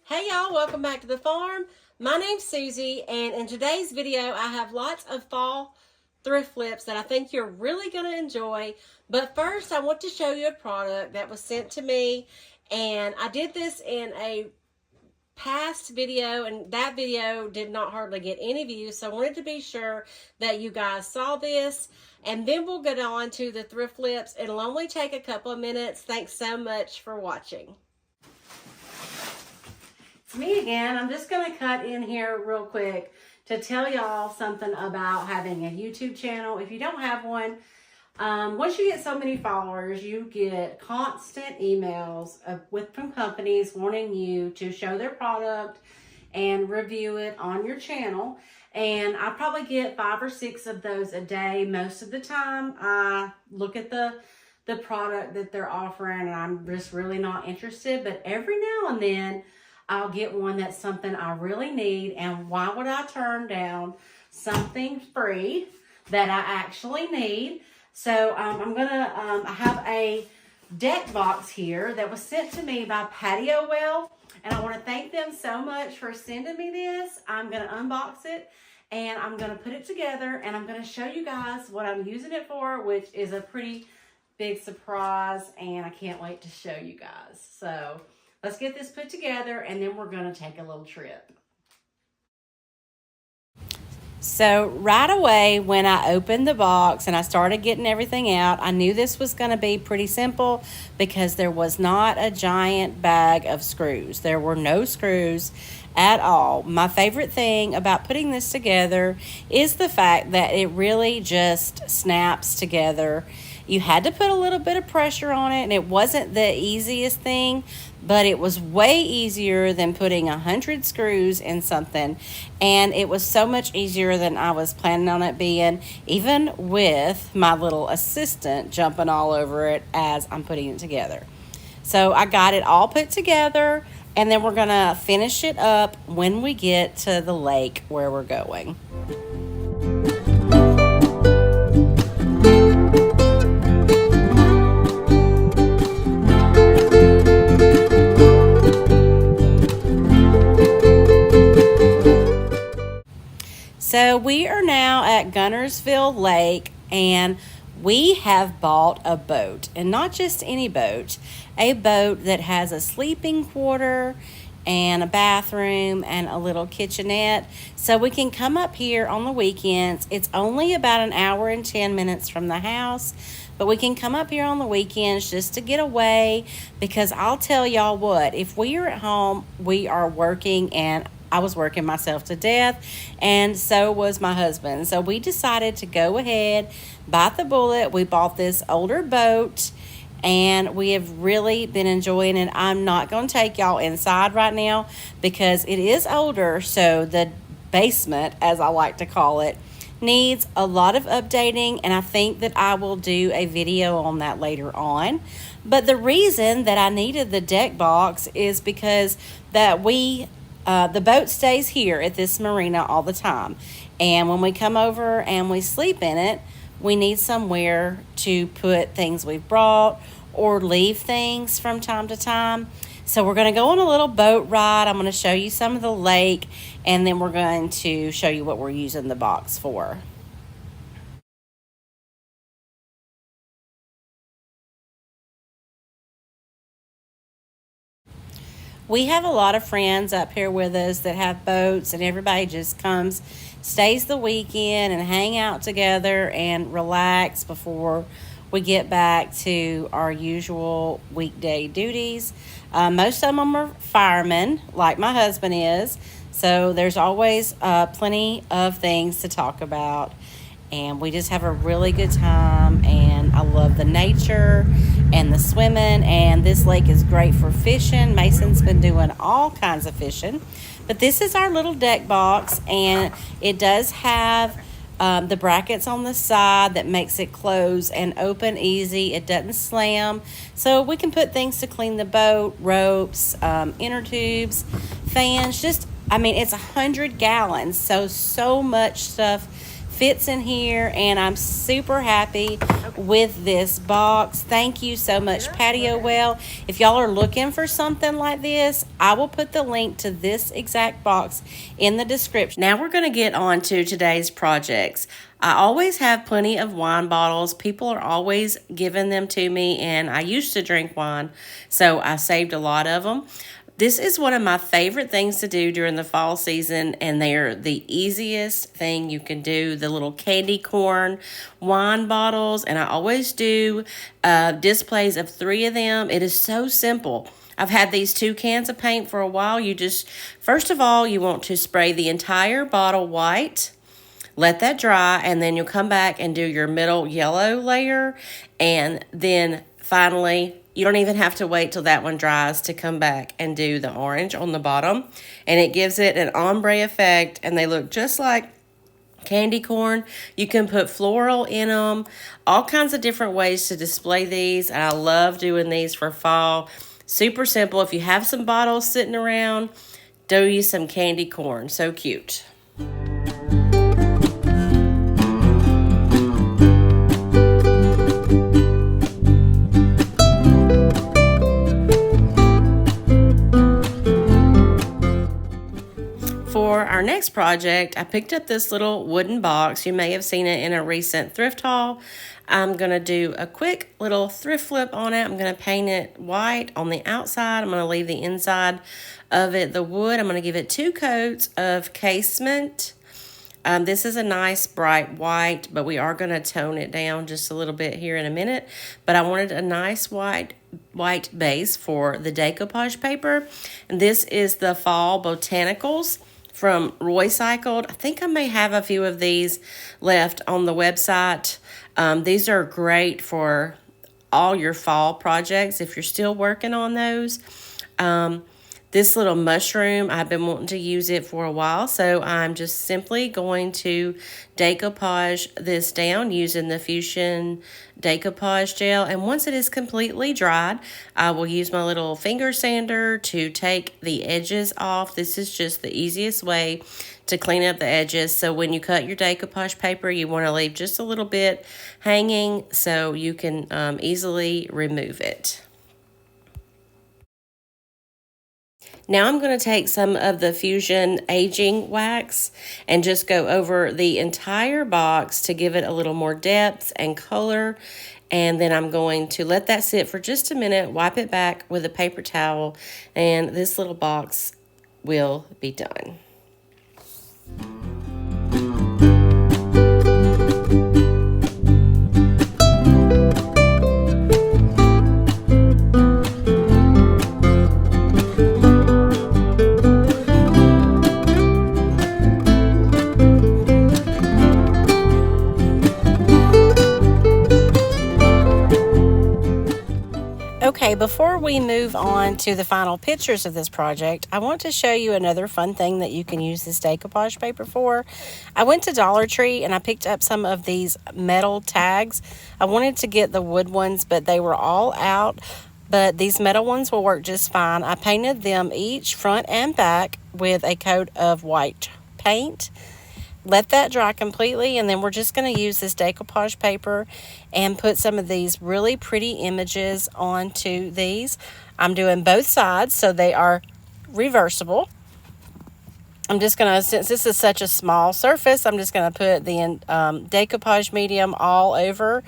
Hey y'all, welcome back to the farm. My name's Susie, and in today's video I have lots of fall thrift flips that I think you're really going to enjoy. But first I want to show you a product that was sent to me, and I did this in a past video, and that video did not hardly get any views, so I wanted to be sure that you guys saw this, and then we'll get on to the thrift flips. It'll only take a couple of minutes. Thanks so much for watching. It's me again. I'm just going to cut in here real quick to tell y'all something about having a YouTube channel. If you don't have one, once you get so many followers, you get constant emails from companies wanting you to show their product and review it on your channel. And I probably get 5 or 6 of those a day. Most of the time, I look at the product that they're offering and I'm just really not interested. But every now and then, I'll get one that's something I really need, and why would I turn down something free that I actually need? So I have a deck box here that was sent to me by Patiowell, and I want to thank them so much for sending me this. I'm going to unbox it, and I'm going to put it together, and I'm going to show you guys what I'm using it for, which is a pretty big surprise, and I can't wait to show you guys. So let's get this put together, and then we're going to take a little trip. So right away when I opened the box and I started getting everything out, I knew this was going to be pretty simple because there was not a giant bag of screws. There were no screws at all. My favorite thing about putting this together is the fact that it really just snaps together. You had to put a little bit of pressure on it, and it wasn't the easiest thing, but it was way easier than putting 100 screws in something, and it was so much easier than I was planning on it being, even with my little assistant jumping all over it as I'm putting it together. So I got it all put together, and then we're gonna finish it up when we get to the lake where we're going. So we are now at Gunnersville Lake, and we have bought a boat, and not just any boat, a boat that has a sleeping quarter and a bathroom and a little kitchenette, so we can come up here on the weekends. It's only about an hour and 10 minutes from the house, but we can come up here on the weekends just to get away, because I'll tell y'all what, if we are at home, we are working, and I was working myself to death, and so was my husband. So we decided to go ahead, bite the bullet. We bought this older boat, and we have really been enjoying it. I'm not going to take y'all inside right now because it is older, so the basement, as I like to call it, needs a lot of updating, and I think that I will do a video on that later on. But the reason that I needed the deck box is because that the boat stays here at this marina all the time, and when we come over and we sleep in it, we need somewhere to put things we've brought or leave things from time to time. So we're going to go on a little boat ride. I'm going to show you some of the lake, and then we're going to show you what we're using the box for. We have a lot of friends up here with us that have boats, and everybody just comes, stays the weekend, and hang out together and relax before we get back to our usual weekday duties. Most of them are firemen, like my husband is, so there's always plenty of things to talk about, and we just have a really good time, and I love the nature and the swimming, and this lake is great for fishing. Mason's been doing all kinds of fishing, but this is our little deck box, and it does have the brackets on the side that makes it close and open easy. It doesn't slam, so we can put things to clean the boat, ropes, inner tubes, fans. Just, I mean, it's 100 gallons, so much stuff fits in here, and I'm super happy with this box. Thank you so much, Patiowell. If y'all are looking for something like this, I will put the link to this exact box in the description. Now we're going to get on to today's projects. I always have plenty of wine bottles. People are always giving them to me, and I used to drink wine, so I saved a lot of them. This is one of my favorite things to do during the fall season, and they're the easiest thing you can do. The little candy corn wine bottles, and I always do displays of 3 of them. It is so simple. I've had these 2 cans of paint for a while. You just, first of all, you want to spray the entire bottle white. Let that dry, and then you'll come back and do your middle yellow layer, and then finally, you don't even have to wait till that one dries to come back and do the orange on the bottom. And it gives it an ombre effect, and they look just like candy corn. You can put floral in them, all kinds of different ways to display these. And I love doing these for fall. Super simple. If you have some bottles sitting around, do you some candy corn. So cute. For our next project, I picked up this little wooden box. You may have seen it in a recent thrift haul. I'm going to do a quick little thrift flip on it. I'm going to paint it white on the outside. I'm going to leave the inside of it the wood. I'm going to give it 2 coats of casement. This is a nice bright white, but we are going to tone it down just a little bit here in a minute. But I wanted a nice white base for the decoupage paper. And this is the Fall Botanicals from Roycycled. I think I may have a few of these left on the website. These are great for all your fall projects if you're still working on those. This little mushroom, I've been wanting to use it for a while, so I'm just simply going to decoupage this down using the Fusion Decoupage Gel. And once it is completely dried, I will use my little finger sander to take the edges off. This is just the easiest way to clean up the edges. So when you cut your decoupage paper, you want to leave just a little bit hanging so you can easily remove it. Now I'm going to take some of the Fusion Aging Wax and just go over the entire box to give it a little more depth and color. And then I'm going to let that sit for just a minute, wipe it back with a paper towel, and this little box will be done. Okay, before we move on to the final pictures of this project, I want to show you another fun thing that you can use this decoupage paper for. I went to Dollar Tree and I picked up some of these metal tags. I wanted to get the wood ones, but they were all out. But these metal ones will work just fine. I painted them each front and back with a coat of white paint. Let that dry completely, and then we're just going to use this decoupage paper and put some of these really pretty images onto these. I'm doing both sides so they are reversible. I'm just going to, since this is such a small surface, I'm just going to put the decoupage medium all over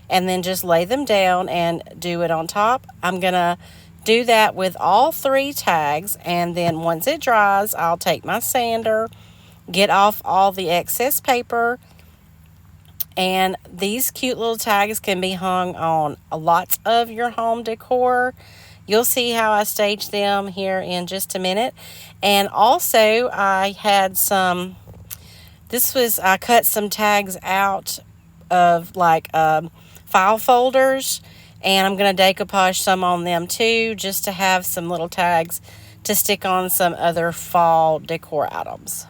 and then just lay them down and do it on top. I'm going to do that with all 3 tags, and then once it dries, I'll take my sander, get off all the excess paper, and these cute little tags can be hung on lots of your home decor. You'll see how I staged them here in just a minute. And also I had some, I cut some tags out of like file folders, and I'm going to decoupage some on them too, just to have some little tags to stick on some other fall decor items.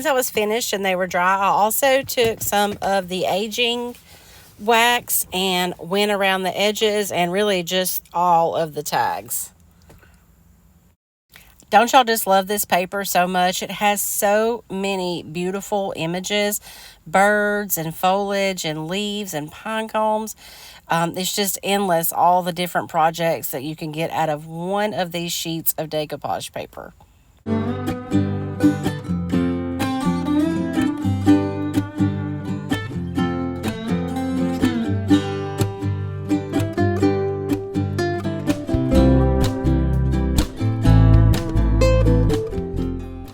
I was finished and they were dry, I also took some of the aging wax and went around the edges and really just all of the tags. Don't y'all just love this paper so much? It has so many beautiful images, birds and foliage and leaves and pine cones. It's just endless, all the different projects that you can get out of one of these sheets of decoupage paper.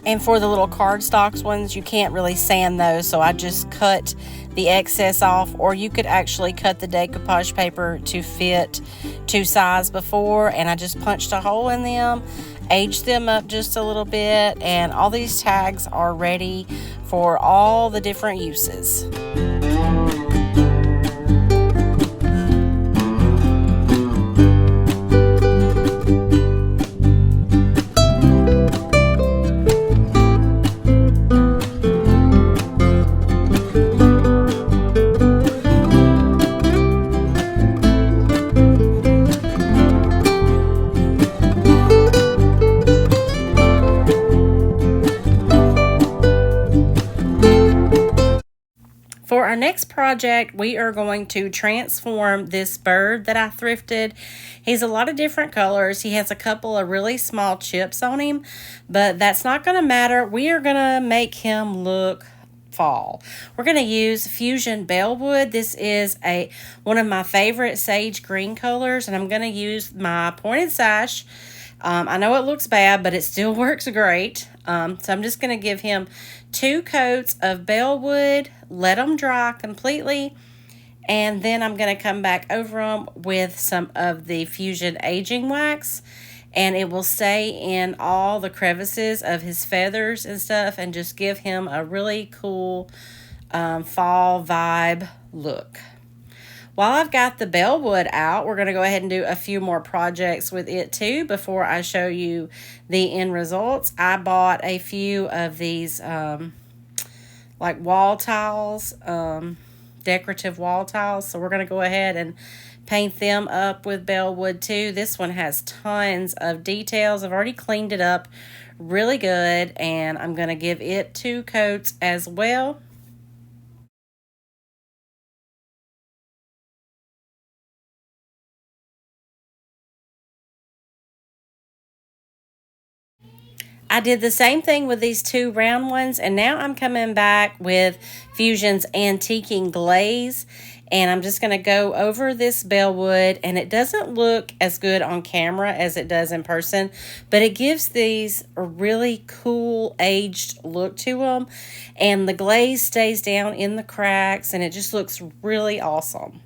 And for the little cardstock ones, you can't really sand those, so I just cut the excess off, or you could actually cut the decoupage paper to fit to size before, and I just punched a hole in them, aged them up just a little bit, and all these tags are ready for all the different uses. For our next project, we are going to transform this bird that I thrifted. He's a lot of different colors. He has a couple of really small chips on him, but that's not going to matter. We are going to make him look fall. We're going to use Fusion Bellwood. This is one of my favorite sage green colors, and I'm going to use my pointed sash. I know it looks bad, but it still works great. So I'm just going to give him 2 coats of Bellwood, let them dry completely, and then I'm going to come back over them with some of the Fusion Aging Wax, and it will stay in all the crevices of his feathers and stuff and just give him a really cool fall vibe look. While I've got the Bellwood out, we're going to go ahead and do a few more projects with it too before I show you the end results. I bought a few of these like wall tiles, decorative wall tiles. So we're going to go ahead and paint them up with Bellwood too. This one has tons of details. I've already cleaned it up really good, and I'm going to give it 2 coats as well. I did the same thing with these 2 round ones, and now I'm coming back with Fusion's Antiquing Glaze, and I'm just going to go over this Bellwood, and it doesn't look as good on camera as it does in person, but it gives these a really cool aged look to them, and the glaze stays down in the cracks, and it just looks really awesome.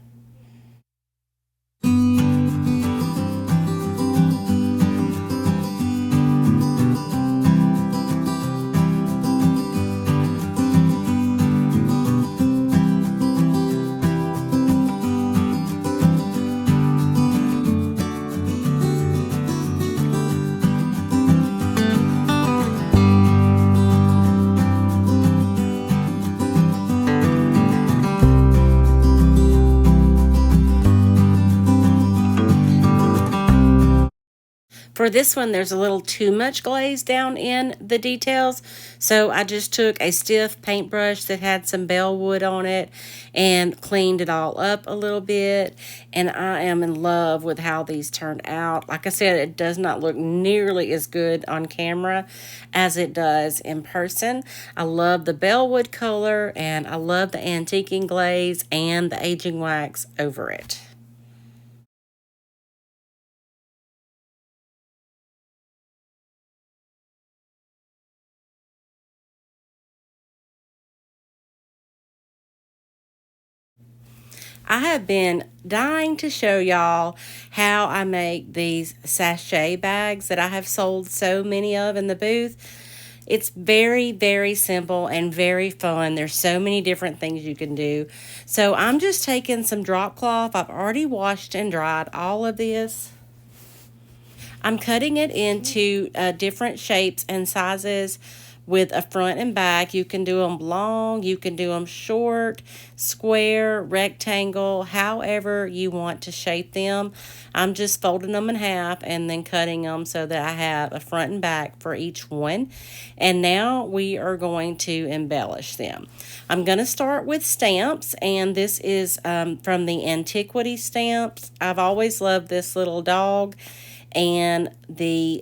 For this one, there's a little too much glaze down in the details, so I just took a stiff paintbrush that had some Bellwood on it and cleaned it all up a little bit, and I am in love with how these turned out. Like I said, it does not look nearly as good on camera as it does in person. I love the Bellwood color, and I love the antiquing glaze and the aging wax over it. I have been dying to show y'all how I make these sachet bags that I have sold so many of in the booth. It's very, very simple and very fun. There's so many different things you can do. So I'm just taking some drop cloth. I've already washed and dried all of this. I'm cutting it into different shapes and sizes with a front and back. You can do them long, you can do them short, square, rectangle, however you want to shape them. I'm just folding them in half and then cutting them so that I have a front and back for each one. And now we are going to embellish them. I'm going to start with stamps, and this is from the Antiquity Stamps. I've always loved this little dog and the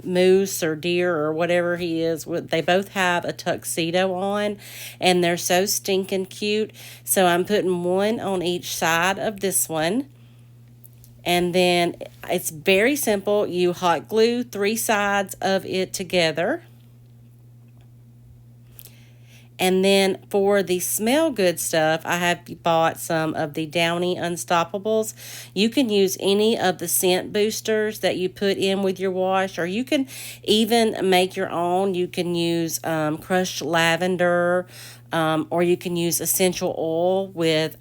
moose or deer or whatever he is. They both have a tuxedo on, and they're so stinking cute. So I'm putting one on each side of this one. And then it's very simple. You hot glue 3 sides of it together. And then for the smell good stuff, I have bought some of the Downy Unstoppables. You can use any of the scent boosters that you put in with your wash, or you can even make your own. You can use crushed lavender, or you can use essential oil with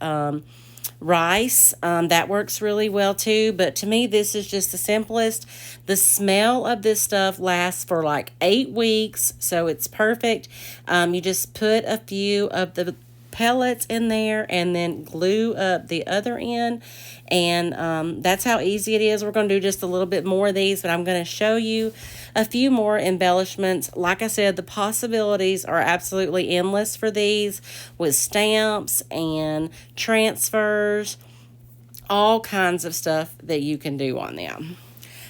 rice. That works really well too, but to me this is just the simplest. The smell of this stuff lasts for like 8 weeks, so it's perfect. You just put a few of the pellets in there and then glue up the other end, and that's how easy it is. We're going to do just a little bit more of these, but I'm going to show you a few more embellishments. Like I said, the possibilities are absolutely endless for these, with stamps and transfers, all kinds of stuff that you can do on them.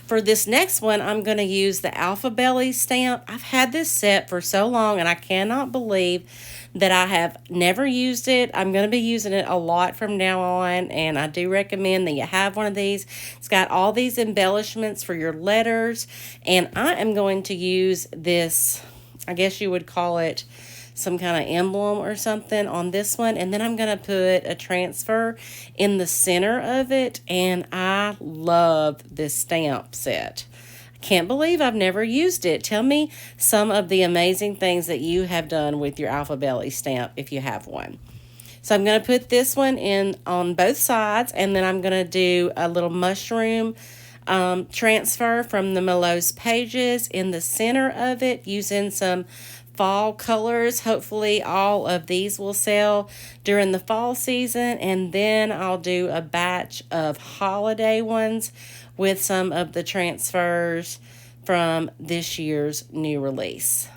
For this next one, I'm going to use the Alpha Belly stamp. I've had this set for so long, and I cannot believe that I have never used it. I'm going to be using it a lot from now on, and I do recommend that you have one of these. It's got all these embellishments for your letters, and I am going to use this, I guess you would call it some kind of emblem or something on this one, and then I'm going to put a transfer in the center of it, and I love this stamp set. Can't believe I've never used it. Tell me some of the amazing things that you have done with your Alpha Belly stamp if you have one. So I'm going to put this one in on both sides, and then I'm going to do a little mushroom transfer from the Mellows Pages in the center of it using some fall colors. Hopefully all of these will sell during the fall season, and then I'll do a batch of holiday ones with some of the transfers from this year's new release.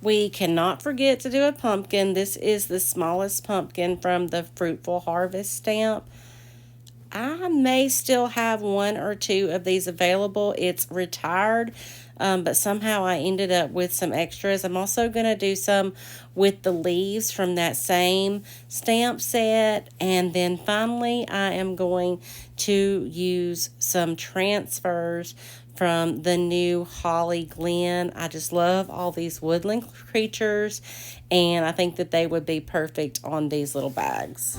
We cannot forget to do a pumpkin. This is the smallest pumpkin from the Fruitful Harvest stamp. I may still have 1 or 2 of these available. It's retired, but somehow I ended up with some extras. I'm also going to do some with the leaves from that same stamp set. And then finally, I am going to use some transfers from the new Holly Glen. I just love all these woodland creatures, and I think that they would be perfect on these little bags.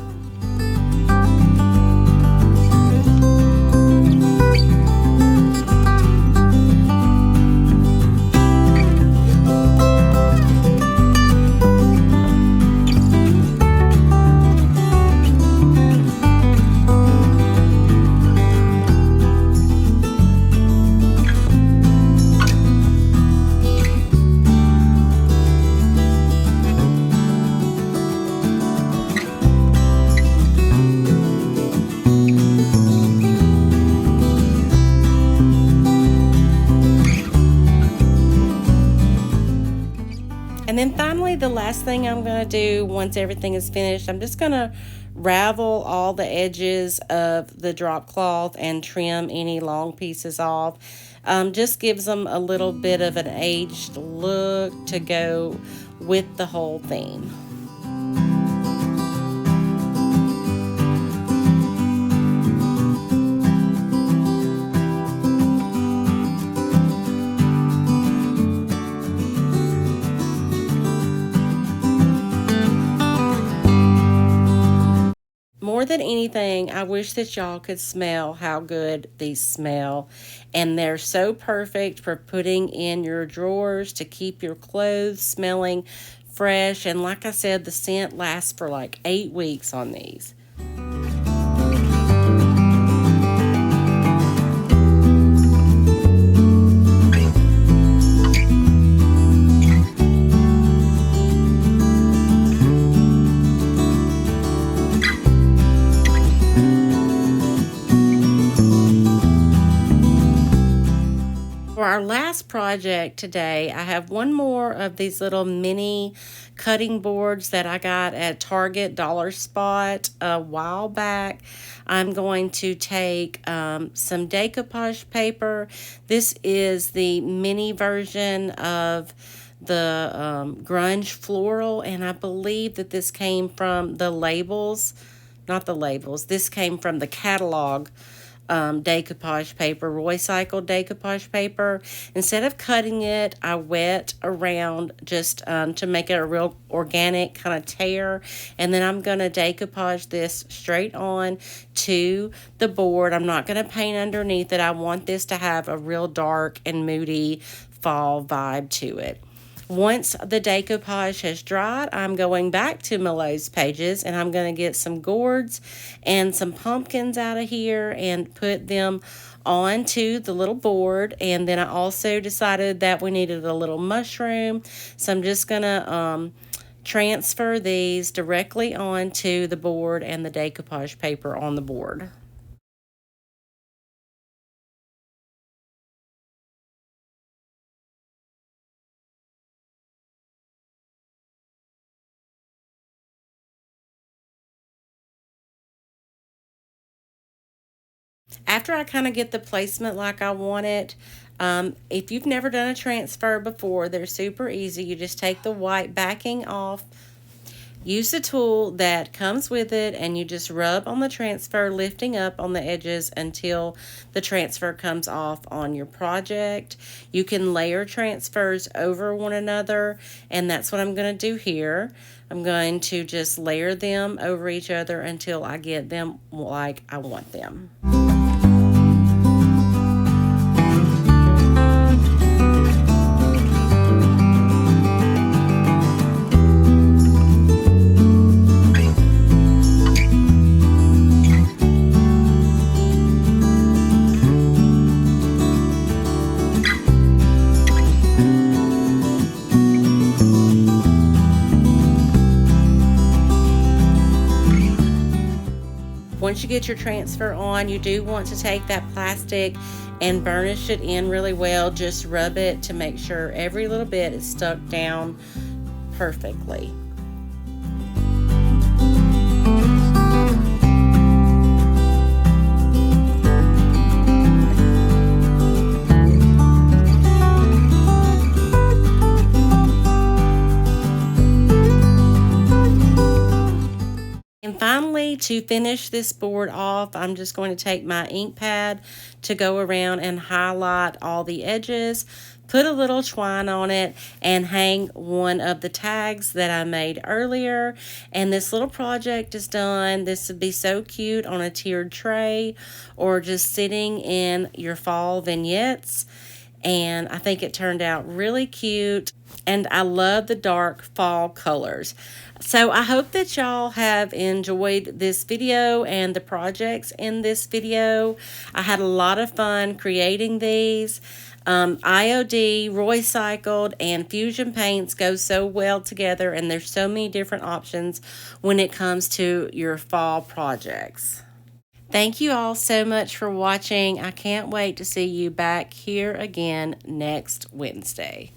And then finally, the last thing I'm going to do once everything is finished, I'm just going to ravel all the edges of the drop cloth and trim any long pieces off. Just gives them a little bit of an aged look to go with the whole theme. More than anything, I wish that y'all could smell how good these smell. And they're so perfect for putting in your drawers to keep your clothes smelling fresh. And like I said, the scent lasts for like 8 weeks on these. For our last project today, I have one more of these little mini cutting boards that I got at Target Dollar Spot a while back. I'm going to take some decoupage paper. This is the mini version of the grunge floral, and I believe that this came from the labels, not the labels, this came from the catalog decoupage paper, Roycycled Decoupage paper. Instead of cutting it, I wet around just to make it a real organic kind of tear. And then I'm going to decoupage this straight on to the board. I'm not going to paint underneath it. I want this to have a real dark and moody fall vibe to it. Once the decoupage has dried, I'm going back to Milo's pages and I'm going to get some gourds and some pumpkins out of here and put them onto the little board. And then I also decided that we needed a little mushroom, so I'm just going to transfer these directly onto the board and the decoupage paper on the board. After I kind of get the placement like I want it, if you've never done a transfer before, they're super easy. You just take the white backing off, use the tool that comes with it, and you just rub on the transfer, lifting up on the edges until the transfer comes off on your project. You can layer transfers over one another, and that's what I'm going to do here. I'm going to just layer them over each other until I get them like I want them. Once you get your transfer on, you do want to take that plastic and burnish it in really well. Just rub it to make sure every little bit is stuck down perfectly. And finally, to finish this board off, I'm just going to take my ink pad to go around and highlight all the edges, put a little twine on it, and hang one of the tags that I made earlier. And this little project is done. This would be so cute on a tiered tray or just sitting in your fall vignettes. And I think it turned out really cute, and I love the dark fall colors. So I hope that y'all have enjoyed this video and the projects in this video. I had a lot of fun creating these. IOD, Roycycled, and Fusion Paints go so well together, and there's so many different options when it comes to your fall projects. Thank you all so much for watching. I can't wait to see you back here again next Wednesday.